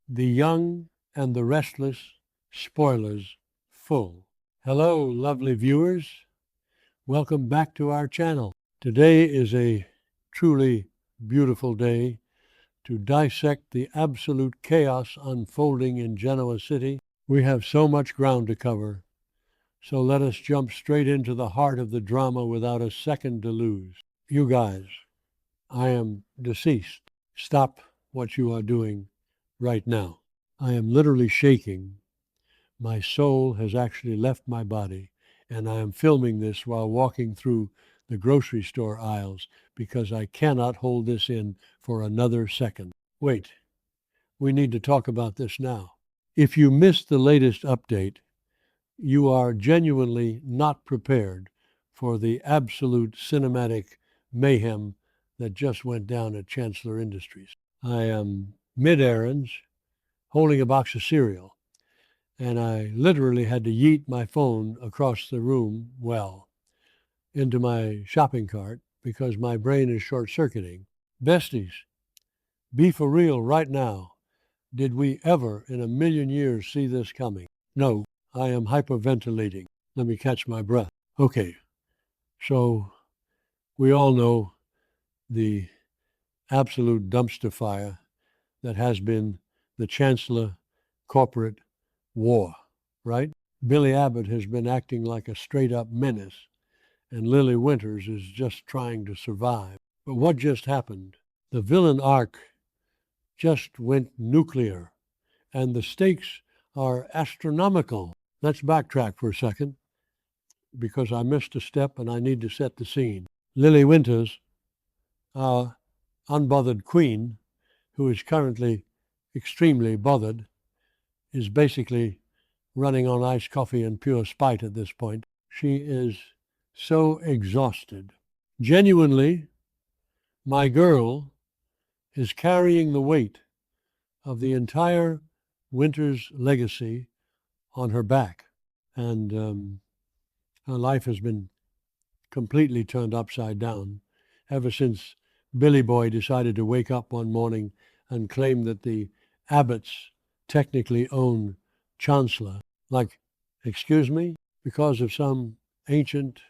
The Young and the Restless, Spoilers, full. Hello, lovely viewers. Welcome back to our channel. Today is a truly beautiful day to dissect the absolute chaos unfolding in Genoa City. We have so much ground to cover, so let us jump straight into the heart of the drama without a second to lose. You guys, I am deceased. Stop what you are doing right now. I am literally shaking. My soul has actually left my body, and I am filming this while walking through the grocery store aisles because I cannot hold this in for another second. Wait, we need to talk about this now. If you missed the latest update, you are genuinely not prepared for the absolute cinematic mayhem that just went down at Chancellor Industries. I am mid-errands, holding a box of cereal, and I literally had to yeet my phone across the room, into my shopping cart because my brain is short-circuiting. Besties, be for real right now. Did we ever in a million years see this coming? No, I am hyperventilating. Let me catch my breath. Okay, so we all know the absolute dumpster fire that has been the Chancellor corporate war, right? Billy Abbott has been acting like a straight-up menace, and Lily Winters is just trying to survive. But what just happened? The villain arc just went nuclear, and the stakes are astronomical. Let's backtrack for a second, because I missed a step and I need to set the scene. Lily Winters, our unbothered queen, who is currently extremely bothered, is basically running on iced coffee and pure spite at this point. She is so exhausted. Genuinely, my girl is carrying the weight of the entire Winters legacy on her back, and her life has been completely turned upside down ever since Billy Boy decided to wake up one morning and claim that the Abbotts technically own Chancellor. Like, excuse me? Because of some ancient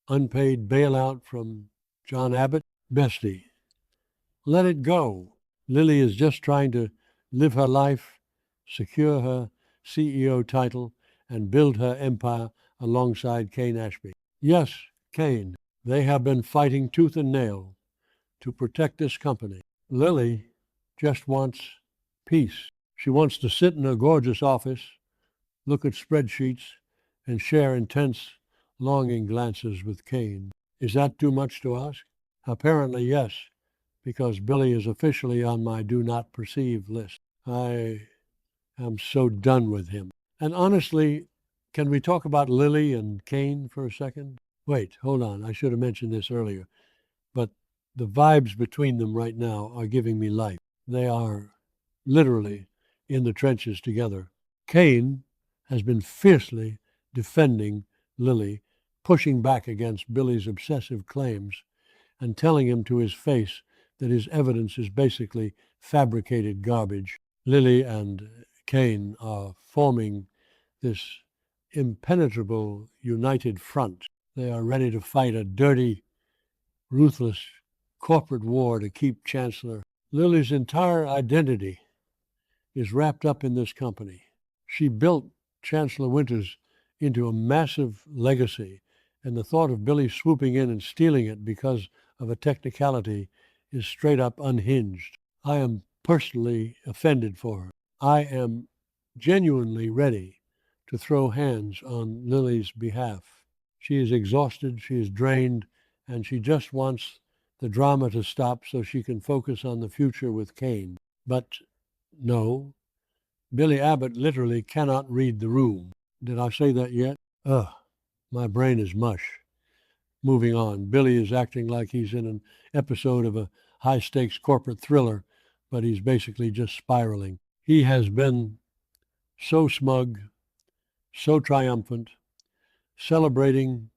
unpaid bailout from John Abbott? Bestie, let it go. Lily is just trying to live her life, secure her CEO title, and build her empire alongside Kane Ashby. Yes, Kane, they have been fighting tooth and nail to protect this company. Lily just wants peace. She wants to sit in her gorgeous office, look at spreadsheets, and share intense, longing glances with Kane. Is that too much to ask? Apparently, yes, because Billy is officially on my do not perceive list. I am so done with him. And honestly, can we talk about Lily and Kane for a second? Wait, hold on. I should have mentioned this earlier. But the vibes between them right now are giving me life. They are literally in the trenches together. Kane has been fiercely defending Lily, pushing back against Billy's obsessive claims and telling him to his face that his evidence is basically fabricated garbage. Lily and Kane are forming this impenetrable united front. They are ready to fight a dirty, ruthless corporate war to keep Chancellor. Lily's entire identity is wrapped up in this company. She built Chancellor Winters into a massive legacy, and the thought of Billy swooping in and stealing it because of a technicality is straight up unhinged. I am personally offended for her. I am genuinely ready to throw hands on Lily's behalf. She is exhausted, she is drained, and she just wants the drama to stop so she can focus on the future with Kane. But no, Billy Abbott literally cannot read the room. Did I say that yet? Ugh, my brain is mush. Moving on, Billy is acting like he's in an episode of a high-stakes corporate thriller, but he's basically just spiraling. He has been so smug, so triumphant, celebrating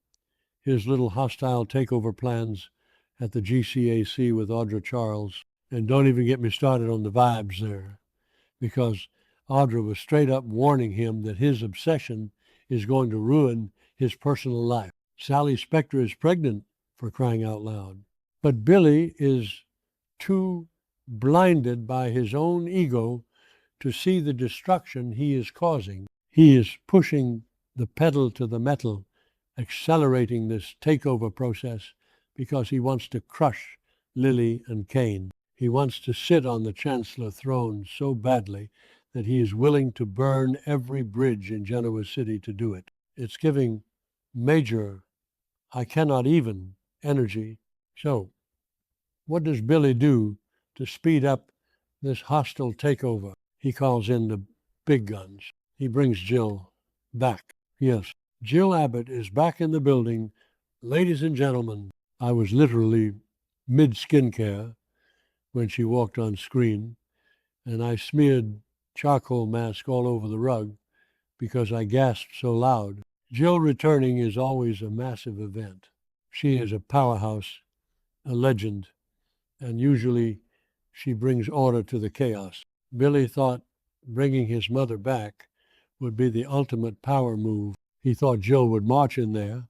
his little hostile takeover plans at the GCAC with Audra Charles. And don't even get me started on the vibes there, because Audra was straight up warning him that his obsession is going to ruin his personal life. Sally Spectre is pregnant, for crying out loud. But Billy is too blinded by his own ego to see the destruction he is causing. He is pushing the pedal to the metal, accelerating this takeover process because he wants to crush Lily and Kane. He wants to sit on the Chancellor throne so badly that he is willing to burn every bridge in Genoa City to do it. It's giving major, I cannot even, energy. So, what does Billy do to speed up this hostile takeover? He calls in the big guns. He brings Jill back. Yes, Jill Abbott is back in the building. Ladies and gentlemen, I was literally mid-skincare when she walked on screen, and I smeared charcoal mask all over the rug because I gasped so loud. Jill returning is always a massive event. She is a powerhouse, a legend, and usually she brings order to the chaos. Billy thought bringing his mother back would be the ultimate power move. He thought Jill would march in there,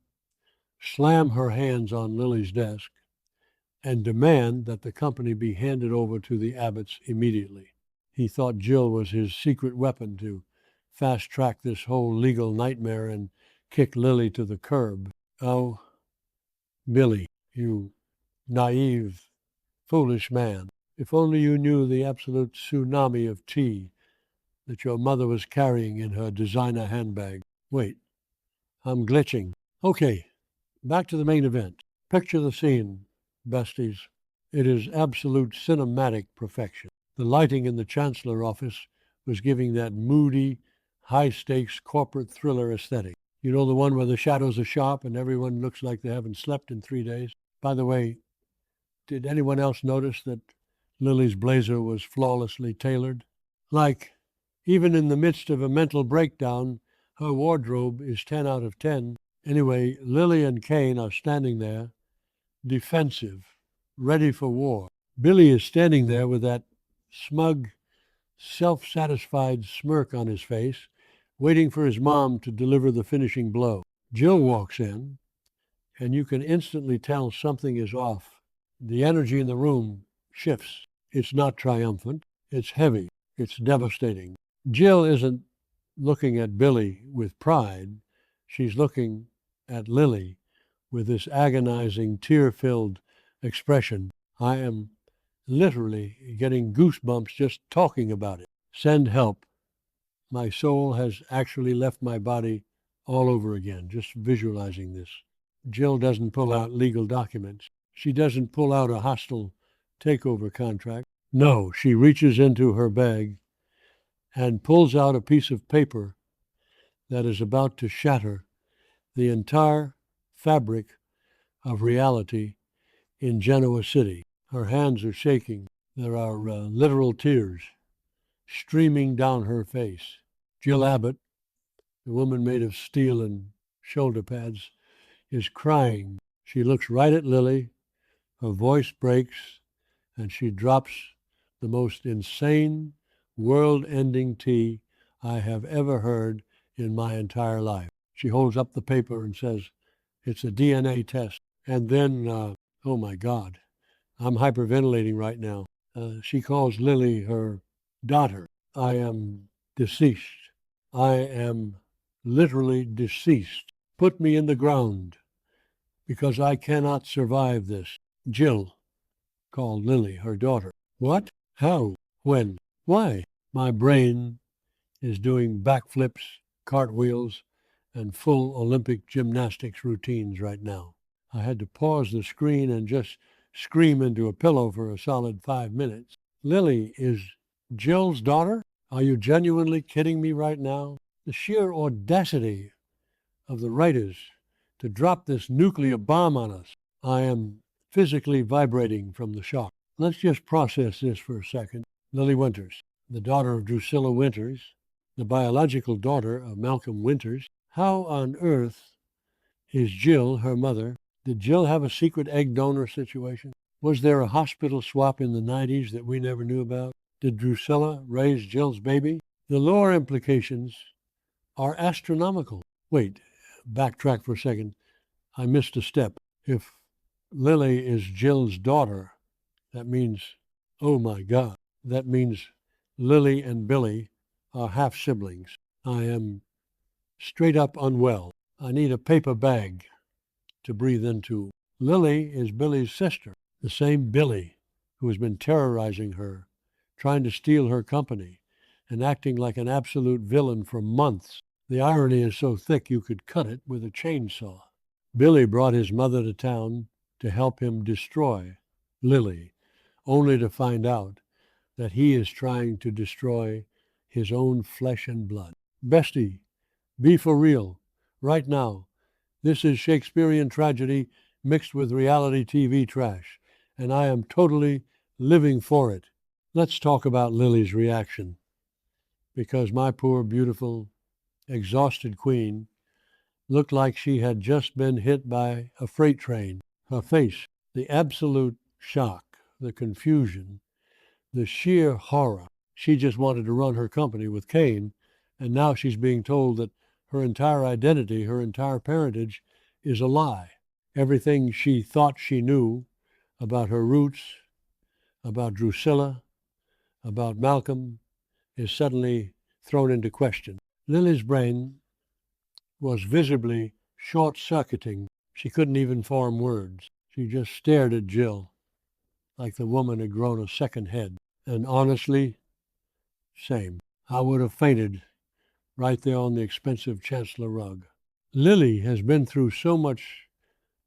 slam her hands on Lily's desk, and demand that the company be handed over to the Abbotts immediately. He thought Jill was his secret weapon to fast-track this whole legal nightmare and kick Lily to the curb. Oh, Billy, you naive, foolish man. If only you knew the absolute tsunami of tea that your mother was carrying in her designer handbag. Wait, I'm glitching. Okay, back to the main event. Picture the scene, besties. It is absolute cinematic perfection. The lighting in the Chancellor office was giving that moody, high-stakes corporate thriller aesthetic. You know, the one where the shadows are sharp and everyone looks like they haven't slept in 3 days? By the way, did anyone else notice that Lily's blazer was flawlessly tailored? Like, even in the midst of a mental breakdown, her wardrobe is 10 out of 10. Anyway, Lily and Kane are standing there, defensive, ready for war. Billy is standing there with that smug, self-satisfied smirk on his face, waiting for his mom to deliver the finishing blow. Jill walks in, and you can instantly tell something is off. The energy in the room shifts. It's not triumphant. It's heavy. It's devastating. Jill isn't looking at Billy with pride. She's looking at Lily with this agonizing, tear-filled expression. I am literally getting goosebumps just talking about it. Send help. My soul has actually left my body all over again, just visualizing this. Jill doesn't pull out legal documents. She doesn't pull out a hostile takeover contract. No, she reaches into her bag and pulls out a piece of paper that is about to shatter the entire fabric of reality in Genoa City. Her hands are shaking. There are literal tears streaming down her face. Jill Abbott, the woman made of steel and shoulder pads, is crying. She looks right at Lily. Her voice breaks, and she drops the most insane, world-ending tea I have ever heard in my entire life. She holds up the paper and says, "It's a DNA test." And then, oh my God, I'm hyperventilating right now. She calls Lily her daughter. I am deceased. I am literally deceased. Put me in the ground because I cannot survive this. Jill called Lily her daughter. What? How? When? Why? My brain is doing backflips, cartwheels, and full Olympic gymnastics routines right now. I had to pause the screen and just scream into a pillow for a solid 5 minutes. Lily is Jill's daughter? Are you genuinely kidding me right now? The sheer audacity of the writers to drop this nuclear bomb on us. I am physically vibrating from the shock. Let's just process this for a second. Lily Winters, the daughter of Drusilla Winters, the biological daughter of Malcolm Winters. How on earth is Jill her mother? Did Jill have a secret egg donor situation? Was there a hospital swap in the 90s that we never knew about? Did Drusilla raise Jill's baby? The lore implications are astronomical. Wait, backtrack for a second. I missed a step. If Lily is Jill's daughter, that means, oh my God, that means Lily and Billy are half-siblings. I am straight up unwell. I need a paper bag to breathe into. Lily is Billy's sister, the same Billy who has been terrorizing her, trying to steal her company, and acting like an absolute villain for months. The irony is so thick you could cut it with a chainsaw. Billy brought his mother to town to help him destroy Lily, only to find out that he is trying to destroy his own flesh and blood. Bestie, be for real, right now. This is Shakespearean tragedy mixed with reality TV trash, and I am totally living for it. Let's talk about Lily's reaction, because my poor, beautiful, exhausted queen looked like she had just been hit by a freight train. Her face, the absolute shock, the confusion, the sheer horror. She just wanted to run her company with Cain, and now she's being told that her entire identity, her entire parentage is a lie. Everything she thought she knew about her roots, about Drusilla, about Malcolm, is suddenly thrown into question. Lily's brain was visibly short-circuiting. She couldn't even form words. She just stared at Jill like the woman had grown a second head. And honestly, same. I would have fainted right there on the expensive Chancellor rug. Lily has been through so much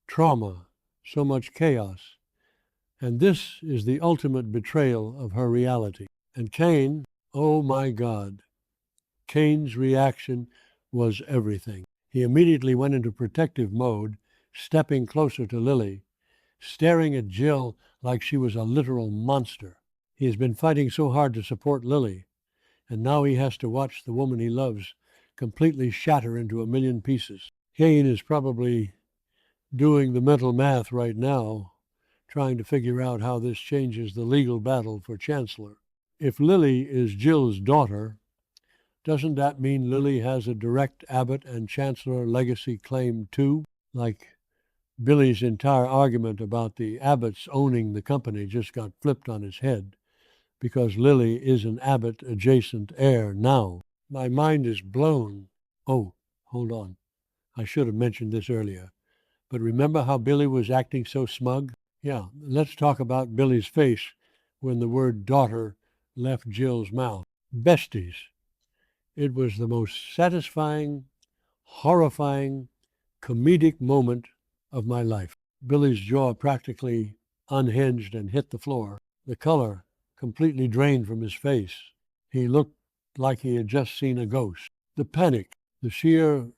trauma, so much chaos, and this is the ultimate betrayal of her reality. And Cain, oh my God, Cain's reaction was everything. He immediately went into protective mode, stepping closer to Lily, staring at Jill like she was a literal monster. He has been fighting so hard to support Lily, and now he has to watch the woman he loves completely shatter into a million pieces. Cain is probably doing the mental math right now, trying to figure out how this changes the legal battle for Chancellor. If Lily is Jill's daughter, doesn't that mean Lily has a direct Abbott and Chancellor legacy claim too? Like Billy's entire argument about the Abbotts owning the company just got flipped on its head, because Lily is an Abbott-adjacent heir now. My mind is blown. Oh, hold on. I should have mentioned this earlier. But remember how Billy was acting so smug? Yeah, let's talk about Billy's face when the word daughter left Jill's mouth. Besties. It was the most satisfying, horrifying, comedic moment of my life. Billy's jaw practically unhinged and hit the floor. The color completely drained from his face. He looked like he had just seen a ghost. The panic, the sheer,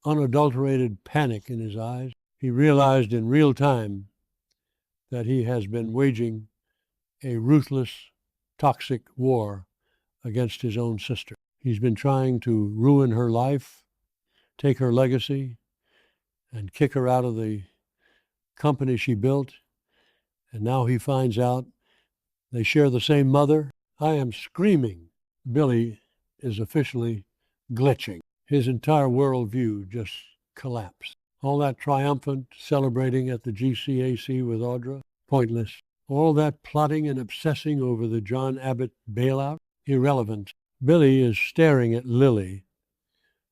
unadulterated panic in his eyes. He realized in real time that he has been waging a ruthless, toxic war against his own sister. He's been trying to ruin her life, take her legacy, and kick her out of the company she built. And now he finds out they share the same mother. I am screaming. Billy is officially glitching. His entire worldview just collapsed. All that triumphant celebrating at the GCAC with Audra, pointless. All that plotting and obsessing over the John Abbott bailout, irrelevant. Billy is staring at Lily,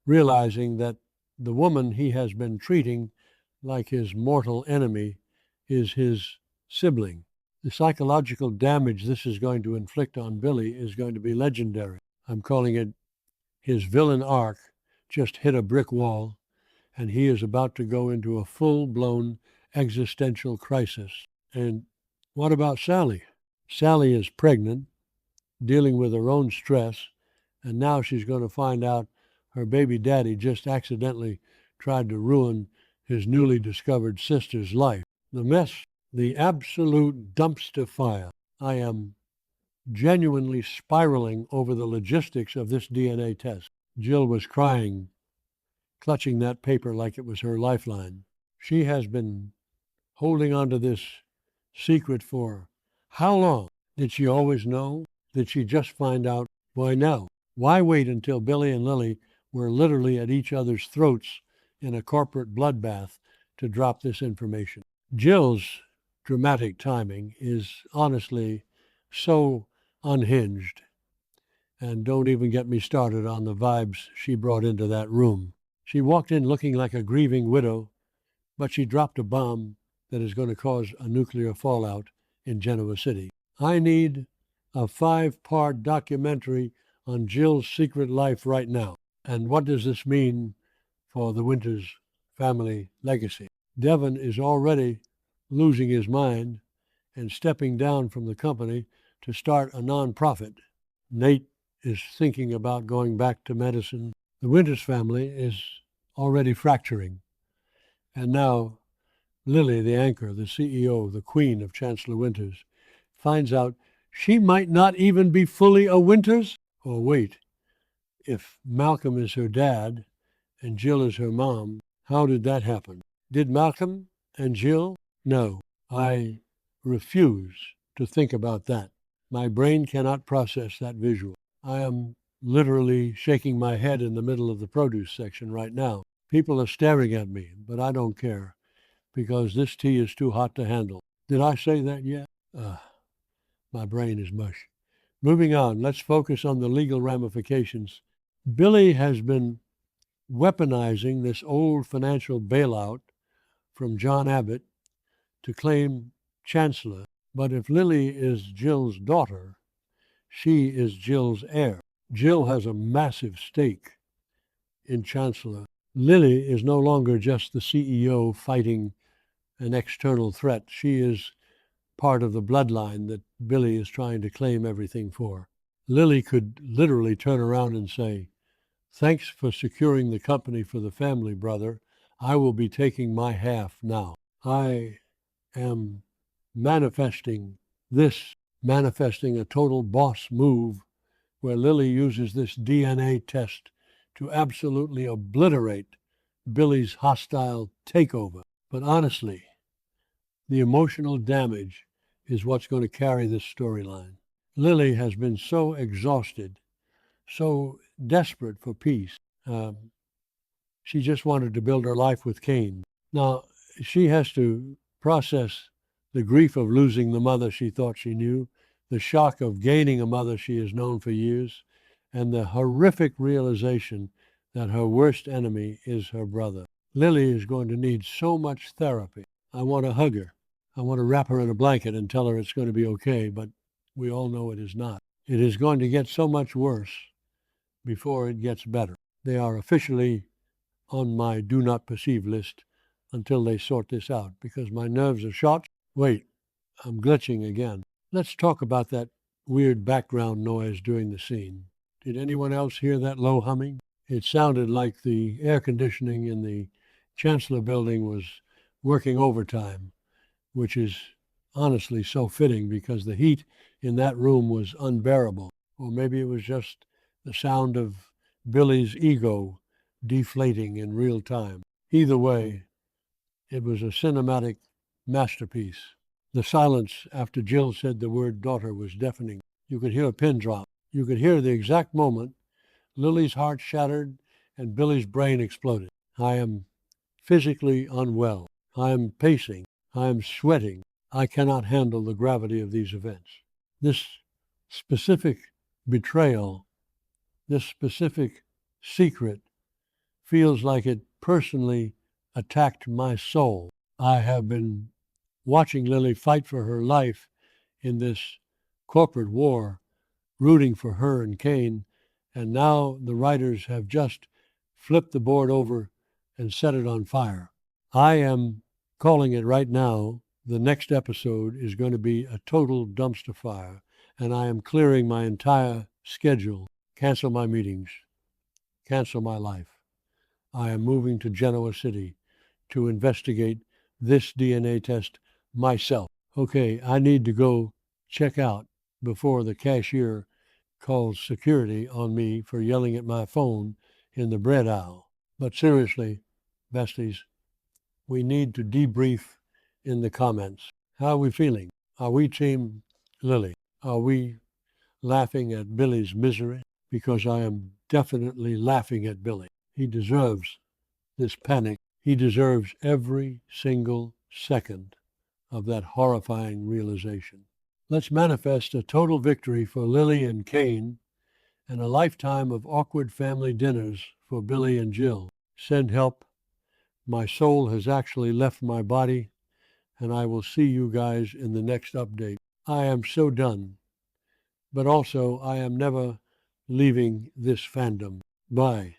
realizing that the woman he has been treating like his mortal enemy is his sibling. The psychological damage this is going to inflict on Billy is going to be legendary. I'm calling it his villain arc just hit a brick wall, and he is about to go into a full-blown existential crisis. And what about Sally? Sally is pregnant, dealing with her own stress, and now she's going to find out her baby daddy just accidentally tried to ruin his newly discovered sister's life. The mess, the absolute dumpster fire. I am genuinely spiraling over the logistics of this DNA test. Jill was crying, clutching that paper like it was her lifeline. She has been holding on to this secret for how long? Did she always know Did she just find out? Why, no. Why wait until Billy and Lily were literally at each other's throats in a corporate bloodbath to drop this information? Jill's dramatic timing is honestly so unhinged. And don't even get me started on the vibes she brought into that room. She walked in looking like a grieving widow, but she dropped a bomb that is going to cause a nuclear fallout in Genoa City. I need a 5-part documentary on Jill's secret life right now. And what does this mean for the Winters family legacy? Devin is already losing his mind and stepping down from the company to start a nonprofit. Nate is thinking about going back to medicine. The Winters family is already fracturing. And now Lily, the anchor, the CEO, the queen of Chancellor Winters, finds out she might not even be fully a Winters. Or wait, if Malcolm is her dad and Jill is her mom, how did that happen? Did Malcolm and Jill? No, I refuse to think about that. My brain cannot process that visual. I am literally shaking my head in the middle of the produce section right now. People are staring at me, but I don't care because this tea is too hot to handle. Did I say that yet? My brain is mush. Moving on, let's focus on the legal ramifications. Billy has been weaponizing this old financial bailout from John Abbott to claim Chancellor. But if Lily is Jill's daughter, she is Jill's heir. Jill has a massive stake in Chancellor. Lily is no longer just the CEO fighting an external threat. She is part of the bloodline that Billy is trying to claim everything for. Lily could literally turn around and say, "Thanks for securing the company for the family, brother. I will be taking my half now." I am manifesting a total boss move where Lily uses this DNA test to absolutely obliterate Billy's hostile takeover. But honestly, the emotional damage is what's going to carry this storyline. Lily has been so exhausted, so desperate for peace. She just wanted to build her life with Cain. Now, she has to process the grief of losing the mother she thought she knew, the shock of gaining a mother she has known for years, and the horrific realization that her worst enemy is her brother. Lily is going to need so much therapy. I want to hug her. I want to wrap her in a blanket and tell her it's going to be okay, but we all know it is not. It is going to get so much worse before it gets better. They are officially on my do not perceive list until they sort this out because my nerves are shot. Wait, I'm glitching again. Let's talk about that weird background noise during the scene. Did anyone else hear that low humming? It sounded like the air conditioning in the Chancellor building was working overtime, which is honestly so fitting because the heat in that room was unbearable. Or maybe it was just the sound of Billy's ego deflating in real time. Either way, it was a cinematic masterpiece. The silence after Jill said the word daughter was deafening. You could hear a pin drop. You could hear the exact moment Lily's heart shattered and Billy's brain exploded. I am physically unwell. I am pacing. I am sweating. I cannot handle the gravity of these events. This specific betrayal, this specific secret feels like it personally attacked my soul. I have been watching Lily fight for her life in this corporate war, rooting for her and Cain, and now the writers have just flipped the board over and set it on fire. I am calling it right now. The next episode is going to be a total dumpster fire, and I am clearing my entire schedule, cancel my meetings, cancel my life. I am moving to Genoa City to investigate this DNA test myself. Okay, I need to go check out before the cashier calls security on me for yelling at my phone in the bread aisle. But seriously, besties, we need to debrief in the comments. How are we feeling? Are we Team Lily? Are we laughing at Billy's misery, because I am definitely laughing at Billy. He deserves this panic. He deserves every single second of that horrifying realization. Let's manifest a total victory for Lily and Kane and a lifetime of awkward family dinners for Billy and Jill. Send help. My soul has actually left my body, and I will see you guys in the next update. I am so done, but also I am never leaving this fandom. Bye.